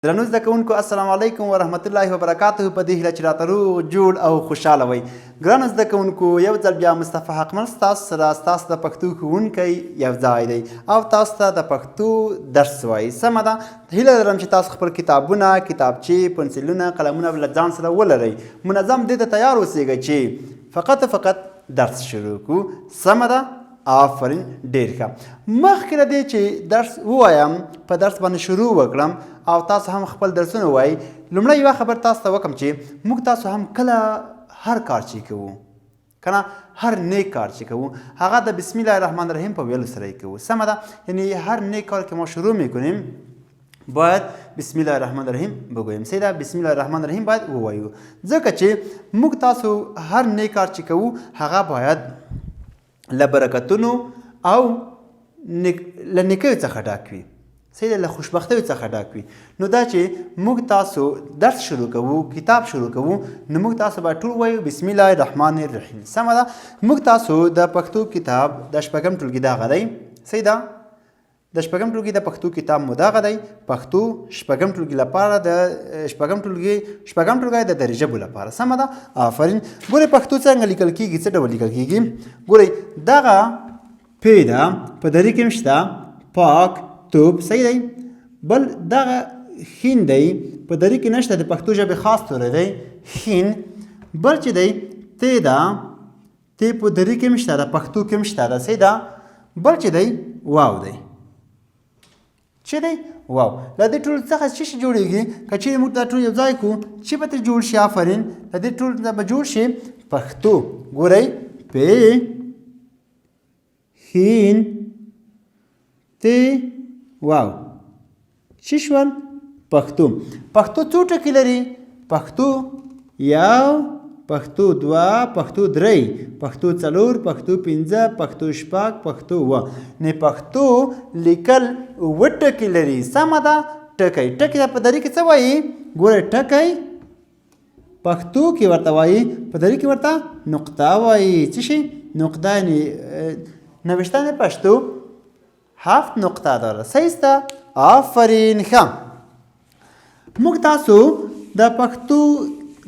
درنو زده کوونکو السلام علیکم ورحمت الله وبرکاته. په دې هیله چې راته روغ جوړ او خوشحاله وئ. ګرانو زده کوونکو یو ځل بیا مصطفی حقمل ستاسو سره ستاسو د پښتو ښوونکی یو ځای دی او تاسو ته د پښتو درس وایي. سمه ده، هیله لرم چې تاسو خپل کتابونه، کتابچې، پنسلونه، قلمونه له ځان سره ولرئ. منظم دې ته تیار اوسئ چې فقط درس شروع کړو. سمه ده؟ آفرین، ډېر ښه. مخکې له دې چې درس ووایم په درس باندې شروع وکړم او تاسو هم خپل درسونه ووایئ، لومړی یوه خبر تاسو ته وکړم چې موږ تاسو هم کله هر کار چې کوو، که نه هر نیک کار چې کوو هغه د بسم الله الرحمن الرحیم په ویلو سره یې کوو. سمه ده؟ یعنی هر نیک کار که ما شروع میکنیم باید بسم الله الرحمن الرحیم بگوییم. سیده بسم الله الرحمن الرحیم باید ووایو، ځکه چې موږ تاسو هر نیک کار چې کوو هغه باید له برکتونو او له نیکیو څخه ډک وي. سیده له خوشبختیو څخه ډک وي. نو دا چې موږ تاسو درس شروع کوو، کتاب شروع کوو، نو موږ تاسو به ټول وایو بسم الله الرحمن الرحیم. سمه ده؟ موږ تاسو د پښتو کتاب د شپږم ټولګي دغه دی. سیده د شپږم ټولګي د پښتو کتاب مو دغه دی. پښتو شپږم ټولګي لپاره د شپږم ټولګی د درجه ژبو لپاره. سمه ده؟ آفرین. ګورئ پښتو څنګه لیکل کیږي، څه ډول لیکل کیږي. ګورئ دغه پ ده په دري کې هم شته، پاک توپ. صحیح دی. بل دغه ښین دی په دري کې نشته، د پښتو ژبې خاص توری دی ښین. بل چې دی تی ده، تی په دري کې هم شته، د پښتو کې هم شته ده. صحیح ده. بل چې دی واو دی. چې دی واو. له دې ټول څخه څه شی جوړېږي؟ که چیرې موږ دا ټول یو ځای کړو چې به ترې جوړ شي. آفرین. له دې ټول نه به جوړ شي پښتو. ګورئ پ ښین تی واو. څه شول؟ پښتو. پښتو څو ټکي لري؟ پښتو یو، پښتو دوه، پښتو درې، پښتو څلور، پښتو پنځه، پښتو شپږ، پښتو اووه. نه پښتو لیکل اووه ټکي لري. سمه ده؟ ټکی. ټکی په دري کې څه وایي؟ ګوره ټکی پښتو کې ورته وایي، په دري کې ورته نقطه وایي. څه شي؟ نقطه. یعنی نوشتن پښتو 7 نقطه داره. صحیح است؟ آفرین. ښه. موږ تاسو د پښتو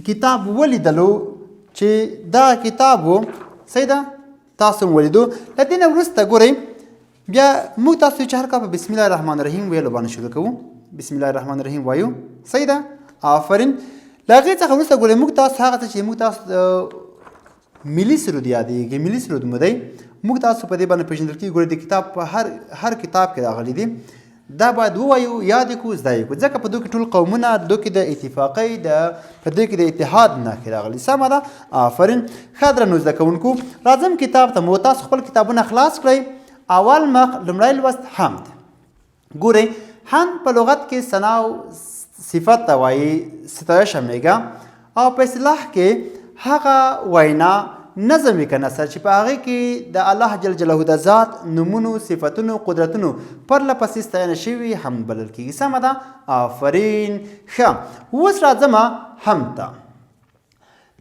کتاب ولیدلو چې دا کتاب و. صحیح ده؟ تاسو هم ولیدو. له دې نه وروسته ګورئ بیا موږ تاسو چې هر کار په بسم الله الرحمن الرحیم ویلو باندې شروع کوو. بسم الله الرحمن الرحیم وایو. صحیح ده؟ آفرین. له هغې څخه وروسته ګورئ موږ تاسو هغه څه چې موږ تاسو ملي سرود یادېږي، ملي سرود مو دی، موږ تاسو په دې باندې پېژندل کېږي. ګورئ د کتاب په هر کتاب کې راغلی دی. دا باید ووایو، یاد یې کړو، زده یې کړو، ځکه په دوی کې ټول قومونه، دوی کې د اتفاقۍ په دوی کې د اتحاد نښې راغلي. سمه ده؟ آفرین. ښه درنو زده کوونکو راځم کتاب ته. مو تاسو خپل کتابونه خلاص کړئ. اول مخ لومړی لوست حمد. ګورئ حمد په لغت کې ثنا او صفت ته وایي، ستایشه میږه، او په اصطلاح کې هغه وینا نظم که نثر چې په هغې کې د الله جل جلاله د ذات نومونو، صفتونو، قدرتونو پرله پسې ستاینه شوي حمد بلل کېږي. سمه ده؟ آفرین. ښه. اوس راځم حمد ته.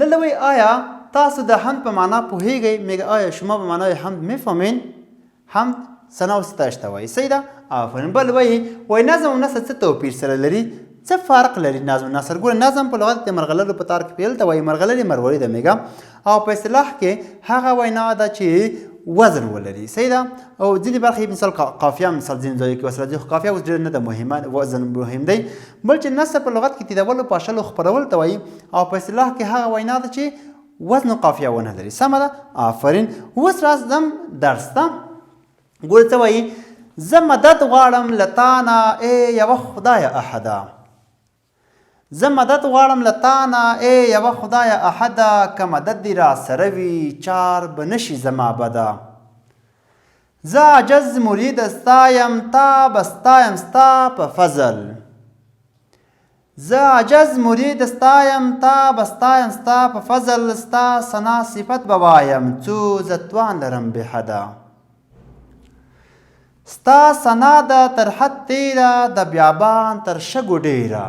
دلته وایي آیا تاسو د حمد په معنا پوهیږئ؟ میگه آیا شما به معنای حمد میفهمین؟ حمد ثنا و ستایش ته وایي. صحیح ده؟ آفرین. بل وایي نظم و نثر څه توپیر سره لري؟ څه فرق لري نظم و نثر؟ ګوره نظم په لغت کې مرغلرو په تار کې پیل ته وایي، مرغلرې مروړې ده میږه، او په اصطلاح کې هغه وینا ده چې وزن ولري. صحیح ده؟ او ځینې برخې مثال قافیه، مثال ځینې ځایو کې وسره خو قافیه اوس ډېر نه ده مهمه، وزن مهم دی. بل چې نثر په لغت کې تیرول، پاشل، خپرول ته وایي، او په اصطلاح کې هغه وینا ده چې وزن و قافیه ونه لري. سمه ده؟ آفرین. اوس راځم درس ته. ګوره څه وایي؟ زه مدد غواړم له تا نه ای یوه خدایه احده. زه مدد غواړم له تا نه ای یوه خدایه احده، که مدد دې را سره وي چار به نشي زما بده. زه عجز مرید ستا یم، تا به ستایم ستا په فضل. زه عجز مرید ستا یم، تا به ستایم ستا په فضل. ستا ثنا صفت به وایم څو زه توان لرم بې حده. ستا ثنا ده تر حد تیره، د بیابان تر شګو ډیره.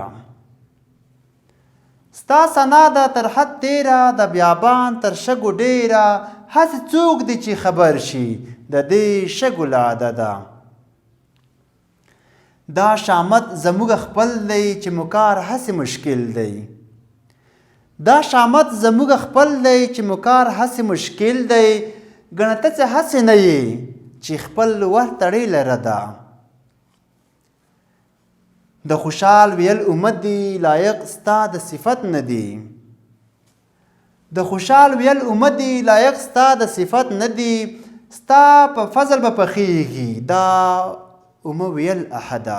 ستا ثنا ده تر حد تیره، د بیابان تر شګو ډیره. هسې څوک دی چې خبر شي د دې شګو له عدده. دا شامت زموږ خپل دی چې مکار هسې مشکل دی دا شامت زموږ خپل دی چې مکار هسې مشکل دی ګڼه ته څه هسې نه یې چې خپل ور تړې لره ده د خوشحال ویل امت دی لایق ستا د صفت نه دی د خوشحال ویل امت دی لایق ستا د صفت نه دی ستا په فضل به پخیږي دا اومه ویل احده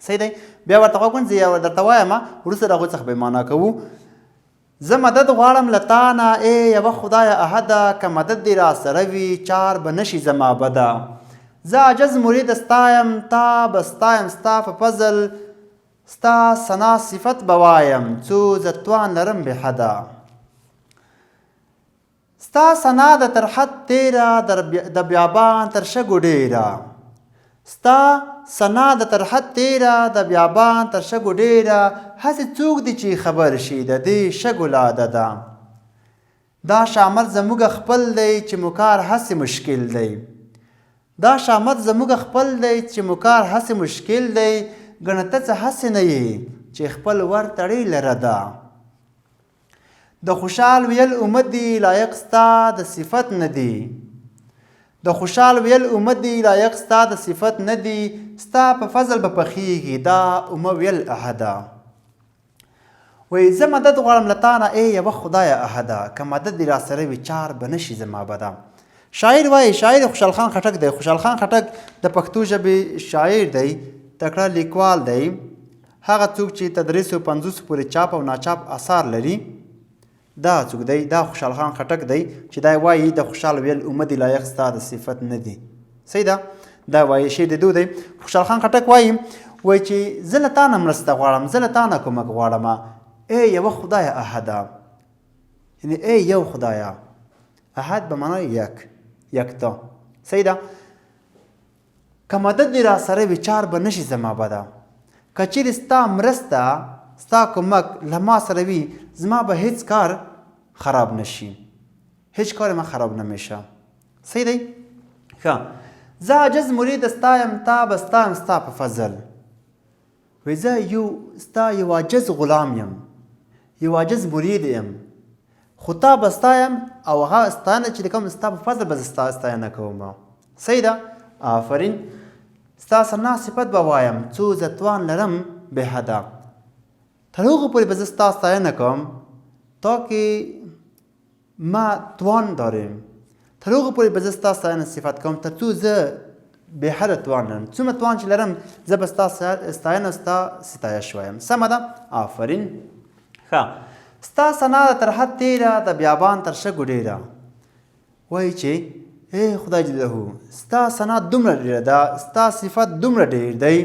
صحیح دی بیا ورته غوږ ونیسئ یا درته وایم وروسته د هغوی څخه به یې معنا کوو زه مدد غواړم له تا نه ای یوه خدایه احده که مدد دې را سره وي چار به نشي زما بده زه عجز مرید ستا یم تا به ستایم ستا په فضل ستا ثنا صفت به وایم څو زه توان لرم بې حده ستا ثنا د تر حد تیره د بیابان تر شګو ډیره ستا ثنا د تر حد تیره د بیابان تر شګو ډیره هسې څوک دی چې خبر شي د دې شګو لاده ده دا شامت زموږ خپل دی چې مکار هسې مشکل دی دا شامت زموږ خپل دی چې مکار هسې مشکل دی ګڼه ته څه هسې نه یې چې خپل ور تړې لره ده د خوشحال ویل امت دی لایق ستا د صفت نه دی د خوشحال ویل امت دی لایق ستا د صفت نه دی ستا په فضل به پخیږي دا اومه ویل احده وایي زه مدد غواړم له تا نه ای یوه خدایه احده که مدد دې را سره وي چار به نشي زما بده شاعر وایي شاعر خوشحال خان خټک دی خوشحال خان خټک د پښتو ژبې شاعر دی تکړه لیکوال دی هغه څوک چې تدریس و 50 پورې چاپ او ناچاپ اثار لري دا څوک دی دا خوشحال خان خټک دی چې دا وایي د خوشحال ویل امت لایق ستا د صفت نه دی صحیح ده دا وایي شعر د دو دی خوشحال خان خټک وایي چې زه له تا نه مرسته غواړم زه له تا نه کومک غواړم ای یوه خدایه احده یعنی ای یو خدایه احد به معنای یکتا صحیح ده که مدد دې را سره وي چار به نشي زما بده که چیرې ستا مرسته ستا کومک له ما سره وي زما به هیڅ کار خراب نشي هیچ کار ما خراب نمیشه صحیح دی ښه زه عجز مرید ستا یم تا به ستایم ستا په فضل وایي زه ستا یو عجز غلام یم یو عجز مرید یم خو تا به ستایم او هغه ستاینه چې د کوم ستا په فضل به زه ستا ستاینه کوم صحیح ده آفرین ستا ثنا صفت به وایم څو زه توان لرم بې حده تر هغو پورې به زه ستا ستاینه کوم تا که ما توان دارم تر هغو پورې به زه ستا ستاینه صفت کوم تر څو زه بې حده توان لرم څومره توان چې لرم زه به ستا ستاینه ستا ستایش وایم سمه ده آفرین ښه ستا ثنا د تر حد تیره د بیابان تر شګو ډیره وایي چې ای خدای جلهو ستا ثنا دومره ډیره ده ستا صفت دومره ډیر دی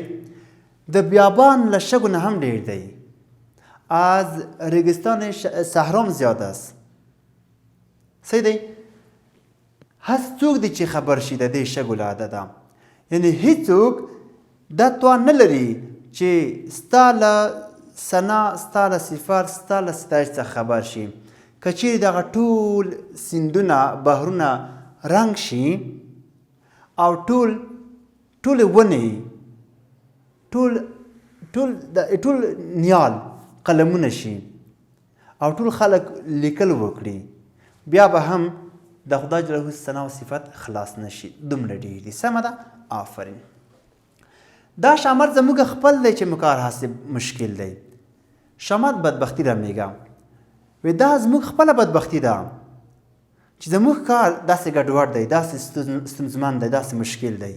د بیابان له شګو نه هم ډیر دی از ریگستان صحرام زیاد است صحیح دی هست څوک دی چې خبر شي د دې شګو له عدده یعنی هیڅوک دا توان نه لري چې ستا له ثنا ستا له صفت ستا له ستایش څخه خبر شي که چیرې دغه ټول سیندونه بحرونه رنګ شي او ټولې ونې ټول نیال قلمونه شي او ټول خلک لیکل وکړي بیا به هم د خدای جل ثنا او صفت خلاص نشي دومره ډېر دي سمه ده آفرین دا شامت زموږ خپل دی چې مکار حاصل مشکل دی شامت بدبختی رمیږه وی دا زموږ خپله بدبختی ده چې زموږ کار داسې ګډوډ دی داسې ستونزمن دی داسې مشکل دی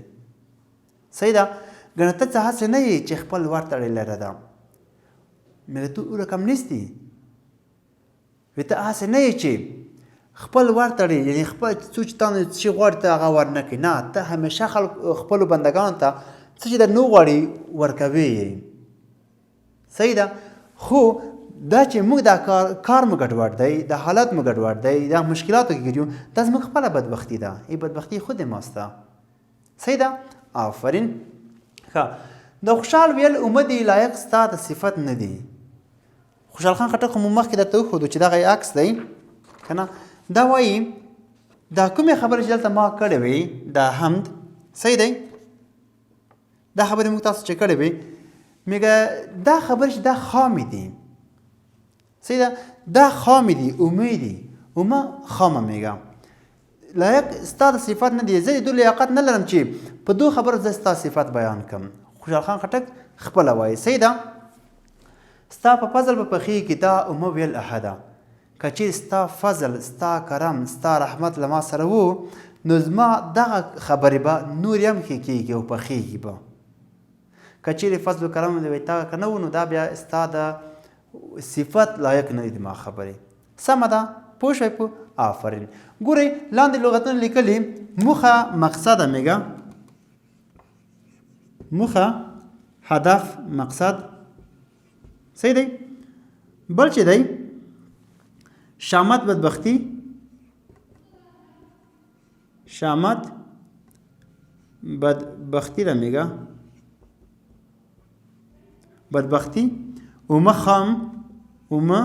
صحیح ده ګڼه ته څه هسې نه یې چې خپل ور تړې لره ده میره تو او رقم نیستی وی ته هسې نه یې چې خپل ور تړې یعنی خپل څو چې تا نه چې غواړي ته هغه ور نه کړي نه ته همیشه خپلو بندګانو ته څه چې در نه غواړي ورکوې یې صحیح ده خو دا چې موږ دا کار مو ګډوډ دی دا حالت مو ګډوډ دی دا مشکلاتو کې ګیرو دا زموږ خپله بدبختي ده ای بدبختي خود ماسته صحیح ده آفرین ښه د خوشحال ویل امت دی لایق ستا د صفت نه دی خوشحال خان خټک خو مو مخکې درته وښودو چې دغه یې عکس دی که نه دا وایي دا کومې خبرې چې دلته ما کړې وې دا حمد صحیح دی دا خبرې موږ تاسو چې کړې وې میګه دا خبرې چې دا خامې دي صحیح ده دا خامې دي اومې دي اومه خامه میګه لایق ستا د صفت نه دی زه د دوی لیاقت نه لرم چې په دو خبرو زه ستا صفت بیان کړم خوشحال خان خټک خپله وایي صحیح ده ستا په فضل به پخېږي دا اومه ویل احده که چیرې ستا فضل ستا کرم ستا رحمت له ما سره و نو زما دغه خبرې به نورې هم ښې کېږي او پخېږي به که چیرې فضل و کرم د تا که نه و نو دا بیا ستا د صفت لایق نه دي ما خبرې سمه ده پوه شوئ په آفرین ګورئ لاندې لغتونه لیکلي موخه مقصد میگه موخه هدف مقصد صحیح دی بل چې دی شامت بدبختی شامت بدبختی را میگه بدبختی اومه خام اومه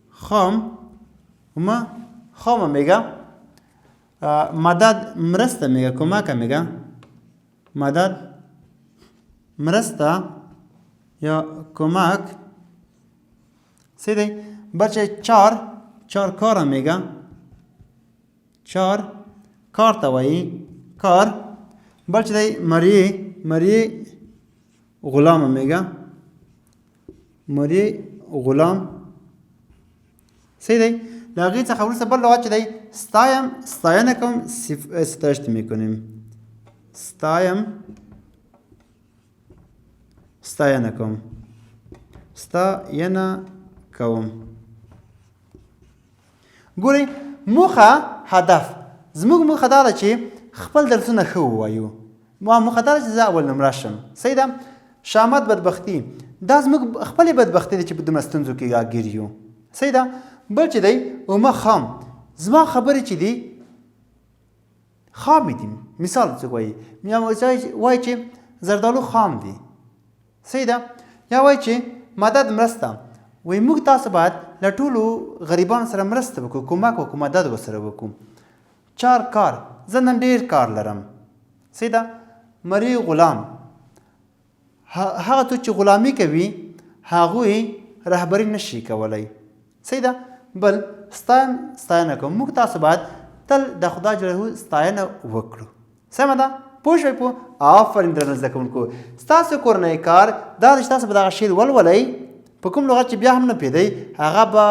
خام اومه خام میگه مدد مرسته میگه کمک میگه مدد مرسته یا کمک سی دی بچه چار کار میگه چار کار تا وایی کار بچه دی مری غلام میگه مری غلام سی دی لاغی څخه وروسته بل لغت چې دی ستاینه کوم ستایشت میکنیم ستاینه کوم ګورئ موخه هدف زموږ موخه دا ده چې خپل درسونه ښه ووایو ما موخه دا ده چې زه اول نمره شم صحیح ده شامت بدبختي دا زموږ خپلې بدبختي ده چې په دومره ستونزو کې ګیر یو صحیح ده بل چې دی اومه خام زما خبرې چې دي خامې دي مثال څوک وایي وایي چې زردالو خام دي صحیح ده یا وایي چې مدد مرسته وایي موږ تاسو باید له ټولو غریبانو سره مرسته وکړو کومک وکړو مدد ورسره وکړو چار کار زه نن ډېر کار لرم صحیح ده مری غلام هغه څوک چې غلامي کوي هغوی رهبري نشي کولی صحیح ده بل ستاینه کوم موږ تاسو باید تل د خدای جل ستاینه وکړو سمه ده پوه شوئ په آفرین درنه زده کوونکو ستاسو کورنی کار دا ده چې تاسو به دغه شعر ولولئ په کوم لغت چې بیا هم نه پوهېدئ هغه به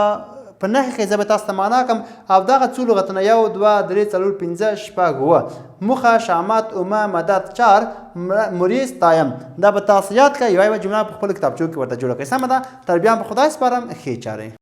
په نښې ښې زه به تاسو ته معنا کړم او دغه څو لغتونه 1 2 3 4 5 6 7 موخه شامت اومه مدد چار مری ستایم دا به تاسو یاد کړئ یوه جمله په خپلو کتابچو کې ورته جوړه کړئ سمه ده تر بیا هم په خدای سپارم ښې چارې